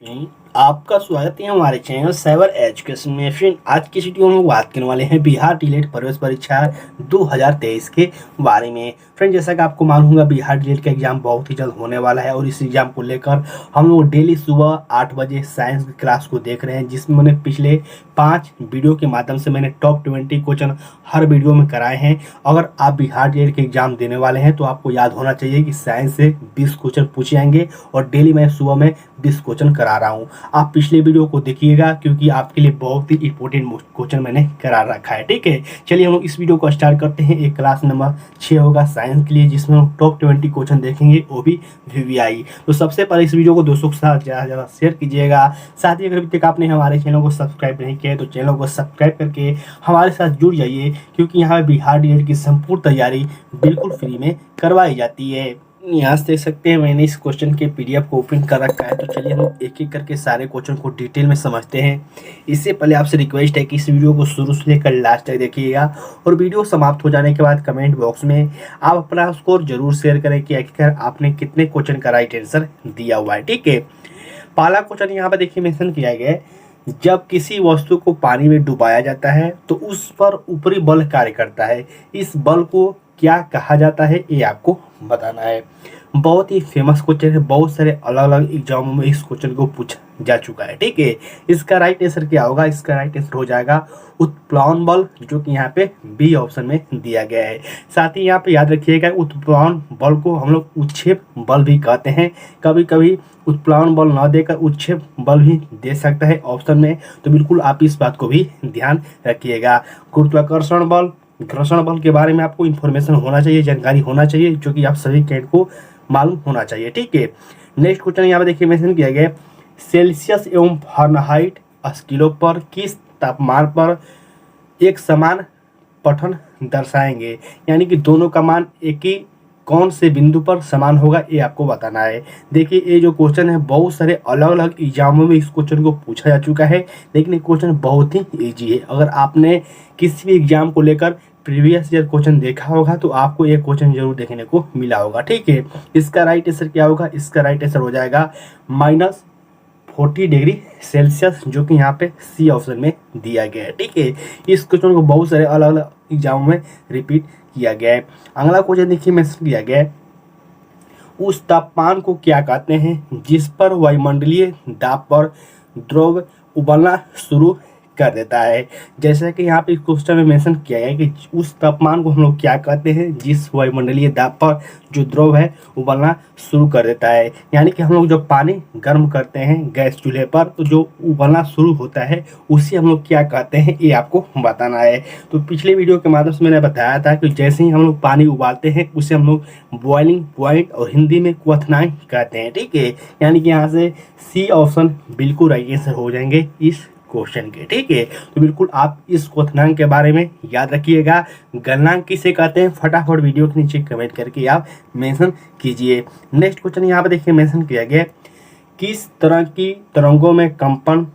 आपका स्वागत है हमारे चैनल साइबर एजुकेशन में। फ्रेंड, आज की वीडियो में बात करने वाले हैं बिहार डीएलएड प्रवेश परीक्षा 2023 के बारे में। फ्रेंड, जैसा कि आपको मालूम होगा, बिहार डीएलएड का एग्जाम बहुत ही जल्द होने वाला है और इस एग्जाम को लेकर हम लोग डेली सुबह 8 बजे साइंस की क्लास को देख रहे हैं, जिसमें मैंने पिछले 5 वीडियो के माध्यम से मैंने टॉप 20 क्वेश्चन हर वीडियो में कराए हैं। अगर आप बिहार डीएलएड के एग्जाम देने वाले हैं तो आपको याद होना चाहिए कि साइंस से 20 क्वेश्चन पूछे जाएंगे और डेली मैं सुबह में 20 क्वेश्चन करा रहा हूँ। आप पिछले वीडियो को देखिएगा क्योंकि आपके लिए बहुत ही इंपॉर्टेंट क्वेश्चन मैंने करा रखा है। ठीक है, चलिए हम लोग इस वीडियो को स्टार्ट करते हैं। एक क्लास नंबर 6 होगा साइंस के लिए, जिसमें हम टॉप 20 क्वेश्चन देखेंगे, वो भी वीवीआई। तो सबसे पहले इस वीडियो को दोस्तों के साथ ज़्यादा शेयर कीजिएगा। साथ ही अगर अभी तक आपने हमारे चैनल को सब्सक्राइब नहीं किया है तो चैनल को सब्सक्राइब करके हमारे साथ जुड़ जाइए, क्योंकि यहाँ बिहार डीएलएड की संपूर्ण तैयारी बिल्कुल फ्री में करवाई जाती है। यहाँ से देख सकते हैं मैंने इस क्वेश्चन के पीडीएफ को ओपन कर रखा है। तो चलिए हम एक एक करके सारे क्वेश्चन को डिटेल में समझते हैं। इससे पहले आपसे रिक्वेस्ट है कि इस वीडियो को शुरू से लेकर लास्ट तक देखिएगा और वीडियो समाप्त हो जाने के बाद कमेंट बॉक्स में आप अपना स्कोर जरूर शेयर करें कि आखिर आपने कितने क्वेश्चन का राइट आंसर दिया हुआ है। ठीक है, पहला क्वेश्चन यहाँ पर देखिए मेंशन किया गया है, जब किसी वस्तु को पानी में डुबाया जाता है तो उस पर ऊपरी बल कार्य करता है। इस बल को क्या कहा जाता है, ये आपको बताना है। बहुत ही फेमस क्वेश्चन है, बहुत सारे अलग अलग एग्जामों में इस क्वेश्चन को पूछा जा चुका है। ठीक है, इसका राइट आंसर क्या होगा? इसका राइट आंसर हो जाएगा उत्प्लावन बल, जो कि यहाँ पे बी ऑप्शन में दिया गया है। साथ ही यहाँ पे याद रखिएगा, उत्प्लावन बल को हम लोग उत्क्षेप बल भी कहते हैं। कभी कभी उत्प्लावन बल न देकर उत्क्षेप बल भी दे सकता है ऑप्शन में, तो बिल्कुल आप इस बात को भी ध्यान रखिएगा। गुरुत्वाकर्षण बल, घर्षण बल के बारे में आपको इन्फॉर्मेशन होना चाहिए, जानकारी होना चाहिए, जो कि आप सभी कैडेट को मालूम होना चाहिए। ठीक है, नेक्स्ट क्वेश्चन यहाँ पे देखिए मेंशन किया गया, सेल्सियस एवं फारेनहाइट स्केलों पर किस तापमान पर एक समान पठन दर्शाएंगे, यानी कि दोनों का मान एक ही कौन से बिंदु पर समान होगा, ये आपको बताना है। देखिए, ये जो क्वेश्चन है बहुत सारे अलग अलग एग्जामों में इस क्वेश्चन को पूछा जा चुका है, लेकिन ये क्वेश्चन बहुत ही इजी है। अगर आपने किसी भी एग्जाम को लेकर प्रीवियस ईयर क्वेश्चन देखा होगा तो आपको ये क्वेश्चन जरूर देखने को मिला होगा। ठीक है, इसका राइट आंसर क्या होगा? इसका राइट आंसर हो जाएगा -40 डिग्री सेल्सियस, जो कि यहाँ पे सी ऑप्शन में दिया गया है। ठीक है, इस क्वेश्चन को बहुत सारे अलग अलग एग्जामों में रिपीट किया गया है। अगला क्वेश्चन देखिए मेंशन किया गया है, उस तापमान को क्या कहते हैं जिस पर वायुमंडलीय दाब पर द्रव उबलना शुरू कर देता है। जैसा कि यहाँ पे इस क्वेश्चन में मेंशन किया गया है कि उस तापमान को हम लोग क्या कहते हैं जिस वायुमंडलीय दाब पर जो द्रव है उबलना शुरू कर देता है। यानी कि हम लोग जब पानी गर्म करते हैं गैस चूल्हे पर तो जो उबलना शुरू होता है उसे हम लोग क्या कहते हैं, ये आपको बताना है। तो पिछले वीडियो के माध्यम से मैंने बताया था कि जैसे ही हम लोग पानी उबालते हैं उसे हम लोग बॉइलिंग पॉइंट और हिंदी में क्वथनाई कहते हैं। ठीक है, यानी कि यहाँ से सी ऑप्शन बिल्कुल राइट आंसर हो जाएंगे इस क्वेश्चन के। ठीक है, तो बिल्कुल आप इस क्वथनांक के बारे में याद रखिएगा। गलनांक किसे कहते हैं, फटाफट वीडियो के नीचे कमेंट करके आप मेंशन कीजिए। नेक्स्ट क्वेश्चन यहाँ पे देखिए मेंशन किया गया, किस तरह की तरंगों में कंपन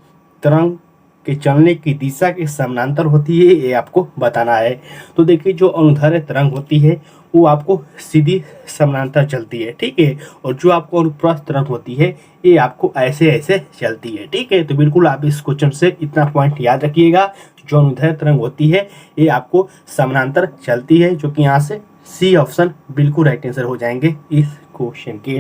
तरंग के चलने की दिशा के समानांतर होती है, ये आपको बताना है। तो देखिए, जो अनुदैर्ध्य तरंग होती है वो आपको सीधी समानांतर चलती है। ठीक है, और जो आपको अनुप्रस्थ तरंग होती है ये आपको ऐसे ऐसे चलती है। ठीक है, तो बिल्कुल आप इस क्वेश्चन से इतना पॉइंट याद रखिएगा, जो अनुदैर्ध्य तरंग होती है ये आपको समानांतर चलती है, जो कि यहाँ से सी ऑप्शन बिल्कुल राइट आंसर हो जाएंगे इस क्वेश्चन के।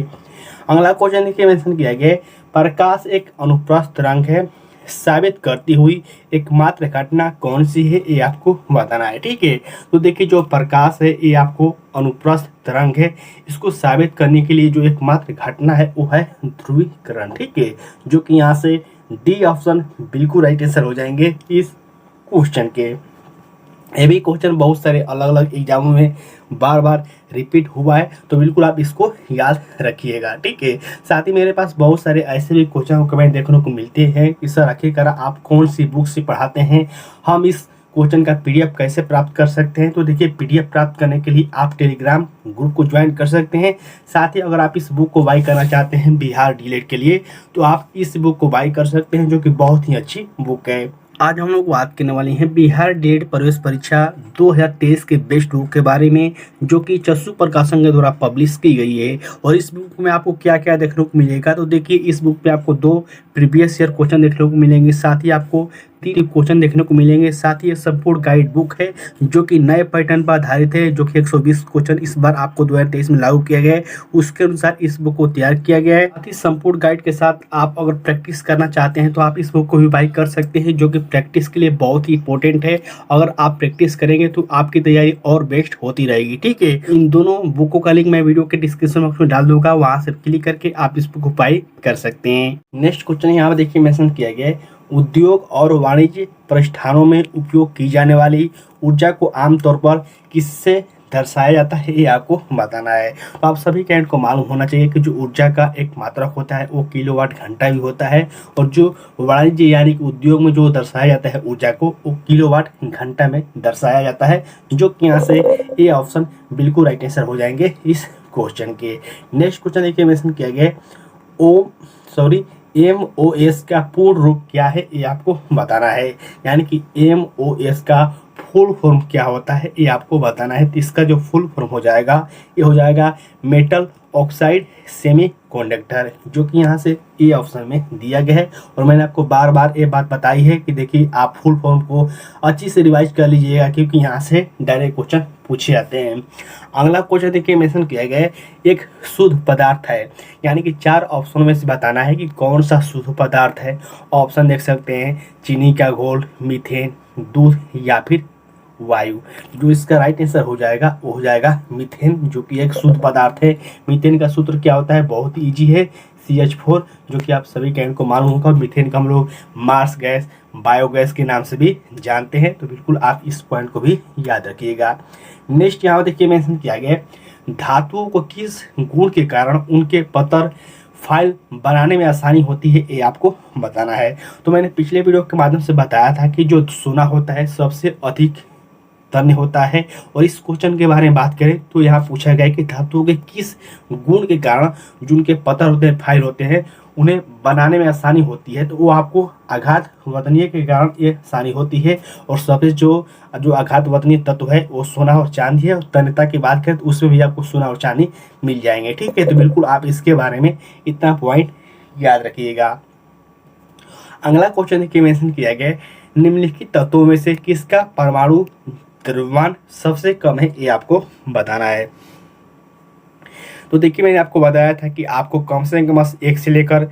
अगला क्वेश्चन देखिए मेंशन किया गया, प्रकाश एक अनुप्रस्थ तरंग है, साबित करती हुई एकमात्र घटना कौन सी है, ये आपको बताना है। ठीक है, तो देखिए, जो प्रकाश है ये आपको अनुप्रस्थ तरंग है, इसको साबित करने के लिए जो एकमात्र घटना है वो है ध्रुवीकरण। ठीक है, जो कि यहाँ से डी ऑप्शन बिल्कुल राइट आंसर हो जाएंगे इस क्वेश्चन के। ये भी क्वेश्चन बहुत सारे अलग अलग एग्जामों में बार बार रिपीट हुआ है, तो बिल्कुल आप इसको याद रखिएगा। ठीक है, साथ ही मेरे पास बहुत सारे ऐसे भी क्वेश्चन कमेंट देखने को मिलते हैं कि सर आखिरकार आप कौन सी बुक से पढ़ाते हैं, हम इस क्वेश्चन का पीडीएफ कैसे प्राप्त कर सकते हैं। तो देखिए, पीडीएफ प्राप्त करने के लिए आप टेलीग्राम ग्रुप को ज्वाइन कर सकते हैं। साथ ही अगर आप इस बुक को बाई करना चाहते हैं बिहार डीएलएड के लिए, तो आप इस बुक को बाई कर सकते हैं, जो कि बहुत ही अच्छी बुक है। आज हम लोग बात करने वाले हैं बिहार डीएलएड प्रवेश परीक्षा 2023 के बेस्ट बुक के बारे में, जो कि चस्सू प्रकाशन के द्वारा पब्लिश की गई है। और इस बुक में आपको क्या क्या देखने को मिलेगा, तो देखिए इस बुक पे आपको 2 प्रीवियस ईयर क्वेश्चन देखने को मिलेंगे, साथ ही आपको 3 क्वेश्चन देखने को मिलेंगे। साथ ही ये संपूर्ण गाइड बुक है जो कि नए पैटर्न पर आधारित है, जो कि 120 क्वेश्चन इस बार आपको 2023 में लागू किया गया है, उसके अनुसार इस बुक को तैयार किया गया है। साथ ही संपूर्ण गाइड के साथ आप अगर प्रैक्टिस करना चाहते हैं तो आप इस बुक को भी बाई कर सकते हैं, जो कि प्रैक्टिस के लिए बहुत ही इंपॉर्टेंट है। अगर आप प्रैक्टिस करेंगे तो आपकी तैयारी और बेस्ट होती रहेगी। ठीक है, इन दोनों बुकों का लिंक मैं वीडियो के डिस्क्रिप्शन बॉक्स में डाल दूंगा, वहां से क्लिक करके आप इस बुक को बाई कर सकते हैं। नेक्स्ट क्वेश्चन यहाँ पर देखिए मेंशन किया गया है, उद्योग और वाणिज्य प्रतिष्ठानों में उपयोग की जाने वाली ऊर्जा को आमतौर पर किससे दर्शाया जाता है, ये आपको बताना है। तो आप सभी कैंडिडेट को मालूम होना चाहिए कि जो ऊर्जा का एक मात्रक होता है वो किलोवाट घंटा भी होता है, और जो वाणिज्य यानी कि उद्योग में जो दर्शाया जाता है ऊर्जा को, वो किलोवाट घंटा में दर्शाया जाता है, जो कि यहाँ से ये ऑप्शन बिल्कुल राइट आंसर हो जाएंगे इस क्वेश्चन के। नेक्स्ट क्वेश्चन देखिए मेंशन किया गया है MOS का पूर्ण रूप क्या है, ये आपको बताना है। यानी कि MOS का फुल फॉर्म क्या होता है, ये आपको बताना है। तो इसका जो फुल फॉर्म हो जाएगा, ये हो जाएगा मेटल ऑक्साइड सेमीकंडक्टर, जो कि यहाँ से ए ऑप्शन में दिया गया है। और मैंने आपको बार बार ये बात बताई है कि देखिए आप फुल फॉर्म को अच्छी से रिवाइज कर लीजिएगा, क्योंकि यहाँ से डायरेक्ट क्वेश्चन पूछे जाते हैं। अगला क्वेश्चन देखिए मेंशन किया गया है, एक शुद्ध पदार्थ है, यानी कि 4 ऑप्शन में से बताना है कि कौन सा शुद्ध पदार्थ है। ऑप्शन देख सकते हैं, चीनी का घोल, मीथेन, दूध या फिर वायु। जो इसका राइट आंसर हो जाएगा वो हो जाएगा मीथेन, जो कि एक शुद्ध पदार्थ है। मीथेन का सूत्र क्या होता है, बहुत ही ईजी है, CH4, जो कि आप सभी कैंडिडेट को मालूम होगा। मीथेन को हम लोग मार्स गैस, बायोगैस के नाम से भी जानते हैं, तो बिल्कुल आप इस पॉइंट को भी याद रखिएगा। नेक्स्ट यहाँ देखिए मेंशन किया गया है, धातुओं को किस गुण के कारण उनके पत्थर फाइल बनाने में आसानी होती है, ये आपको बताना है। तो मैंने पिछले वीडियो के माध्यम से बताया था कि जो सोना होता है सबसे अधिक तन्य होता है। और इस क्वेश्चन के बारे में बात करें तो यहाँ पूछा गया है कि धातुओं के किस गुण के कारण जो उनके पत्थर होते हैं, फाइल होते हैं, उन्हें बनाने में आसानी होती है। तो वो आपको आघात वतनीय के कारण ये आसानी होती है। और सबसे जो आघात वतनीय तत्व है वो सोना और चांदी है। और तन्यता की बात करें तो उसमें भी आपको सोना और चांदी मिल जाएंगे। ठीक है, तो बिल्कुल आप इसके बारे में इतना पॉइंट याद रखिएगा। अगला क्वेश्चन देखिए मेंशन किया गया है, निम्नलिखित तत्वों में से किसका परमाणु द्रव्यमान सबसे कम है, ये आपको बताना है। तो देखिए मैंने आपको बताया था कि आपको कम से कम 1 से लेकर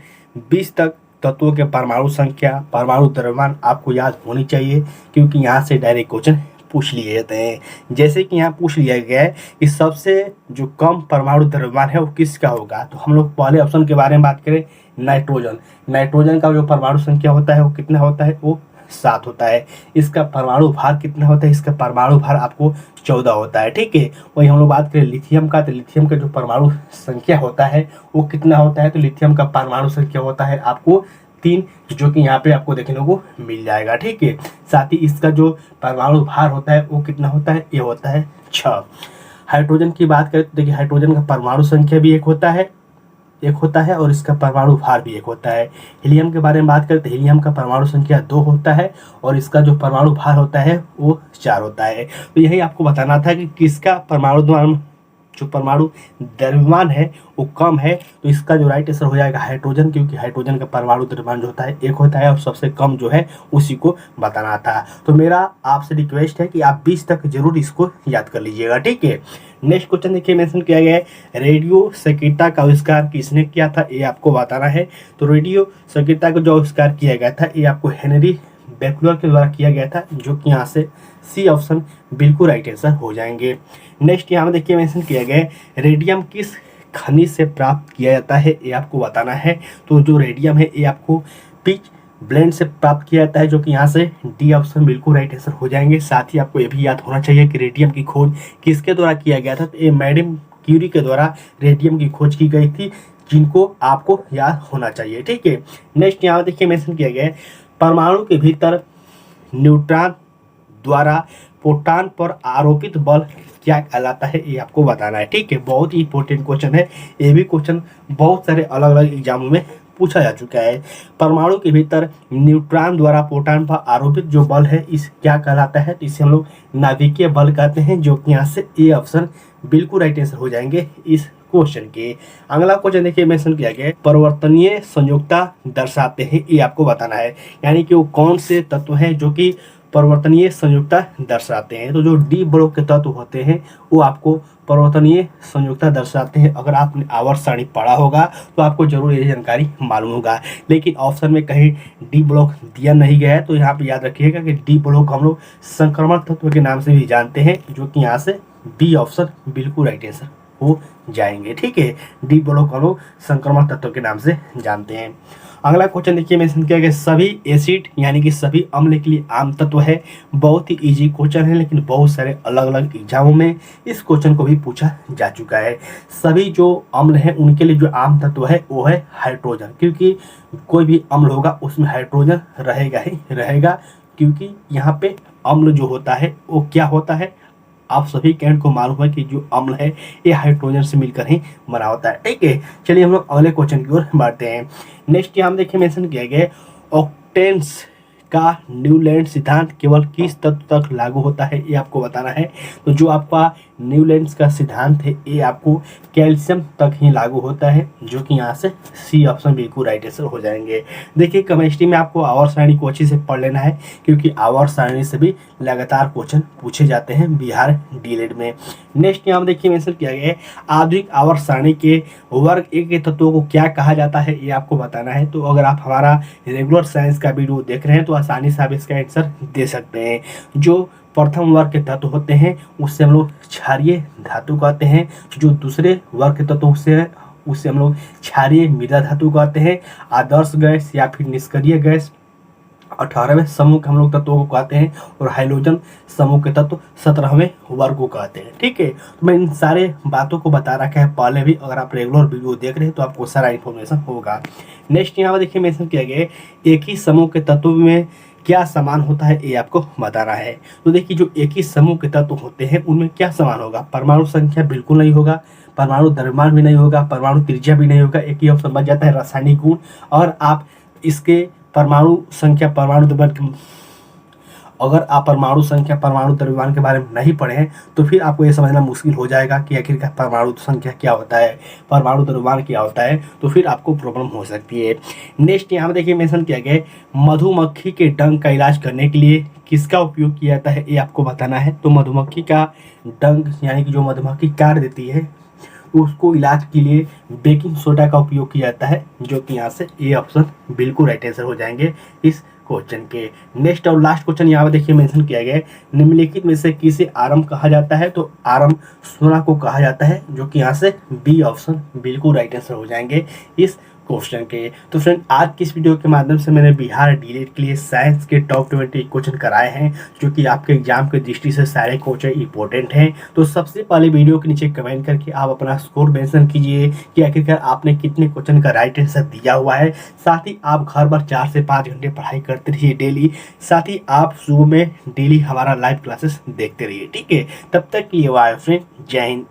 20 तक तत्वों के परमाणु संख्या, परमाणु द्रव्यमान आपको याद होनी चाहिए, क्योंकि यहाँ से डायरेक्ट क्वेश्चन पूछ लिए जाते हैं। जैसे कि यहाँ पूछ लिया गया है कि सबसे जो कम परमाणु द्रव्यमान है वो किसका होगा, तो हम लोग पहले ऑप्शन के बारे में बात करें, नाइट्रोजन। नाइट्रोजन का जो परमाणु संख्या होता है वो कितना होता है, वो 7 होता है। इसका परमाणु भार कितना होता है, इसका परमाणु भार आपको 14 होता है। ठीक है, वही हम लोग बात करें लिथियम का, तो लिथियम का जो परमाणु संख्या होता है वो कितना होता है, तो लिथियम का परमाणु संख्या होता है आपको 3, जो कि यहाँ पे आपको देखने को मिल जाएगा। ठीक है, साथ ही इसका जो परमाणु भार होता है वो कितना होता है, ये होता है 6। हाइड्रोजन की बात करें तो देखिए हाइड्रोजन का परमाणु संख्या भी एक होता है और इसका परमाणु भार भी 1 होता है। हीलियम के बारे में बात करें तो हीलियम का परमाणु संख्या 2 होता है और इसका जो परमाणु भार होता है वो 4 होता है। तो यही आपको बताना था कि किसका परमाणु द्रव्यमान है वो कम है, तो इसका जो राइट आंसर हो जाएगा हाइड्रोजन, क्योंकि हाइड्रोजन का परमाणु द्रव्यमान जो होता है 1 होता है और सबसे कम जो है उसी को बताना था। तो मेरा आपसे रिक्वेस्ट है कि आप 20 तक जरूर इसको याद कर लीजिएगा। ठीक है, नेक्स्ट क्वेश्चन देखिए मेंशन किया गया है, रेडियो सक्रियता का आविष्कार किसने किया था, ये आपको बताना है। तो रेडियो सक्रियता का जो आविष्कार किया गया था ये आपको हेनरी बेकलर के द्वारा किया गया था, जो कि यहाँ से सी ऑप्शन बिल्कुल राइट आंसर हो जाएंगे। नेक्स्ट यहाँ में देखिए मेंशन किया गया है, रेडियम किस खनिज से प्राप्त किया जाता है, ये आपको बताना है। तो जो रेडियम है ये आपको पिच ब्लेंड से प्राप्त किया जाता है, जो कि यहाँ से डी ऑप्शन बिल्कुल राइट आंसर हो जाएंगे। साथ ही आपको ये भी याद होना चाहिए कि रेडियम की खोज किसके द्वारा किया गया था, तो ये मैडम क्यूरी के द्वारा रेडियम की खोज की गई थी, जिनको आपको याद होना चाहिए। ठीक है, नेक्स्ट यहाँ देखिए मेंशन किया गया है, परमाणु के भीतर न्यूट्रॉन द्वारा प्रोटॉन पर आरोपित बल क्या कहलाता है, ये आपको बताना है। ठीक है, बहुत ही इंपॉर्टेंट क्वेश्चन है, ये भी क्वेश्चन बहुत सारे अलग अलग एग्जामों में पूछा जा चुका है। परमाणु के भीतर न्यूट्रॉन द्वारा प्रोटॉन पर आरोपित जो बल है इस क्या कहलाता है, तो इसे हम लोग नाभिकीय बल कहते हैं, जो कि यहाँ से ए ऑप्शन बिल्कुल राइट आंसर हो जाएंगे इस क्वेश्चन के। अगला क्वेश्चन देखिए मेंशन किया गया है, परिवर्तनीय संयोजकता दर्शाते हैं, ये आपको बताना है। यानी कि वो कौन से तत्व हैं जो कि परिवर्तनीय संयोजकता दर्शाते हैं। तो जो डी ब्लॉक के तत्व होते हैं वो आपको परिवर्तनीय संयोजकता दर्शाते हैं। अगर आपने आवर्त सारणी पढ़ा होगा तो आपको जरूर ये जानकारी मालूम होगा, लेकिन ऑप्शन में कहीं डी ब्लॉक दिया नहीं गया है। तो यहाँ पे याद रखिएगा कि डी ब्लॉक हम लोग संक्रमण तत्व के नाम से भी जानते हैं, जो कि यहाँ से बी ऑप्शन बिल्कुल राइट आंसर हो जाएंगे। ठीक है, डी ब्लॉक हम लोग संक्रमण तत्व के नाम से जानते हैं। अगला क्वेश्चन देखिए मेंशन किया गया, सभी एसिड यानी कि सभी अम्ल के लिए आम तत्व है। बहुत ही इजी क्वेश्चन है, लेकिन बहुत सारे अलग अलग एग्जामों में इस क्वेश्चन को भी पूछा जा चुका है। सभी जो अम्ल हैं उनके लिए जो आम तत्व है वो है हाइड्रोजन, क्योंकि कोई भी अम्ल होगा उसमें हाइड्रोजन रहेगा ही रहेगा, क्योंकि यहाँ पे अम्ल जो होता है वो क्या होता है, आप सभी कैंट को मालूम है कि जो अम्ल है ये हाइड्रोजन से मिलकर ही बना होता है। ठीक है, चलिए हम लोग अगले क्वेश्चन की ओर बढ़ते हैं। नेक्स्ट यहाँ देखिए मेंशन किया गया है, ऑक्टेन्स का न्यूलैंड सिद्धांत केवल किस तत्व तक लागू होता है, ये आपको बताना है। तो जो आपका न्यूलैंड का सिद्धांत है ये आपको कैल्शियम तक ही लागू होता है, जो कि यहाँ से सी ऑप्शन बिल्कुल राइट आंसर हो जाएंगे। देखिए केमिस्ट्री में आपको आवर्त सारणी को अच्छे से पढ़ लेना है, क्योंकि आवर्त सारणी से भी लगातार क्वेश्चन पूछे जाते हैं बिहार डीएलएड में। नेक्स्ट यहाँ देखिए मेंशन किया गया है, आधुनिक आवर्त सारणी के वर्ग एक के तत्वों को क्या कहा जाता है, ये आपको बताना है। तो अगर आप हमारा रेगुलर साइंस का वीडियो देख रहे हैं तो आसानी से आप इसका आंसर दे सकते हैं। जो प्रथम वर्ग के तत्व होते हैं उससे हम लोग क्षारीय धातु कहते हैं। जो दूसरे वर्ग के तत्व उससे हम लोग क्षारीय मृदा धातु कहते हैं। आदर्श गैस या फिर निष्क्रिय गैस 18वें समूह के हम लोग तत्वों को कहते हैं, और हाइड्रोजन समूह के तत्व 17वें वर्ग को कहते हैं। ठीक है, तो मैं इन सारे बातों को बता रखा है पहले भी, अगर आप रेगुलर वीडियो देख रहे हैं तो आपको सारा इन्फॉर्मेशन होगा। नेक्स्ट यहाँ पर देखिए मेंशन किया गया है, एक ही समूह के तत्व में क्या समान होता है, ये आपको बताना है। तो देखिए जो एक ही समूह के तत्व होते हैं उनमें क्या समान होगा, परमाणु संख्या बिल्कुल नहीं होगा, परमाणु द्रव्यमान भी नहीं होगा, परमाणु त्रिज्या भी नहीं होगा। एक ही ऑप्शन बच जाता है रासायनिक गुण। और आप इसके परमाणु संख्या परमाणु द्रव्यमान, अगर आप परमाणु संख्या परमाणु द्रव्यमान के बारे में नहीं पढ़े हैं तो फिर आपको ये समझना मुश्किल हो जाएगा कि आखिरकार परमाणु संख्या क्या होता है, परमाणु द्रव्यमान क्या होता है, तो फिर आपको प्रॉब्लम हो सकती है। नेक्स्ट यहाँ देखिए मेंशन किया गया है, मधुमक्खी के डंक का इलाज करने के लिए किसका उपयोग किया जाता है, ये आपको बताना है। तो मधुमक्खी का डंक यानी कि जो मधुमक्खी काट देती है उसको इलाज के लिए बेकिंग सोडा का उपयोग किया जाता है, जो कि यहाँ से ए ऑप्शन बिल्कुल राइट आंसर हो जाएंगे इस क्वेश्चन के। नेक्स्ट और लास्ट क्वेश्चन यहाँ पर देखिए मेंशन किया गया है, निम्नलिखित में से किसे आरम कहा जाता है। तो आरम सोना को कहा जाता है, जो कि यहाँ से बी ऑप्शन बिल्कुल राइट आंसर हो जाएंगे इस क्वेश्चन के। तो फ्रेंड आज की इस वीडियो के माध्यम से मैंने बिहार डीएलएड के लिए साइंस के टॉप 20 क्वेश्चन कराए हैं, जो कि आपके एग्जाम के दृष्टि से सारे क्वेश्चन इंपॉर्टेंट हैं। तो सबसे पहले वीडियो के नीचे कमेंट करके आप अपना स्कोर मेंशन कीजिए कि आखिरकार आपने कितने क्वेश्चन का राइट आंसर दिया हुआ है। साथ ही आप घर पर 4 से 5 घंटे पढ़ाई करते रहिए डेली। साथ ही आप सुबह में डेली हमारा लाइव क्लासेस देखते रहिए। ठीक है, तब तक के लिए वाह फ्रेंड, जय हिंद।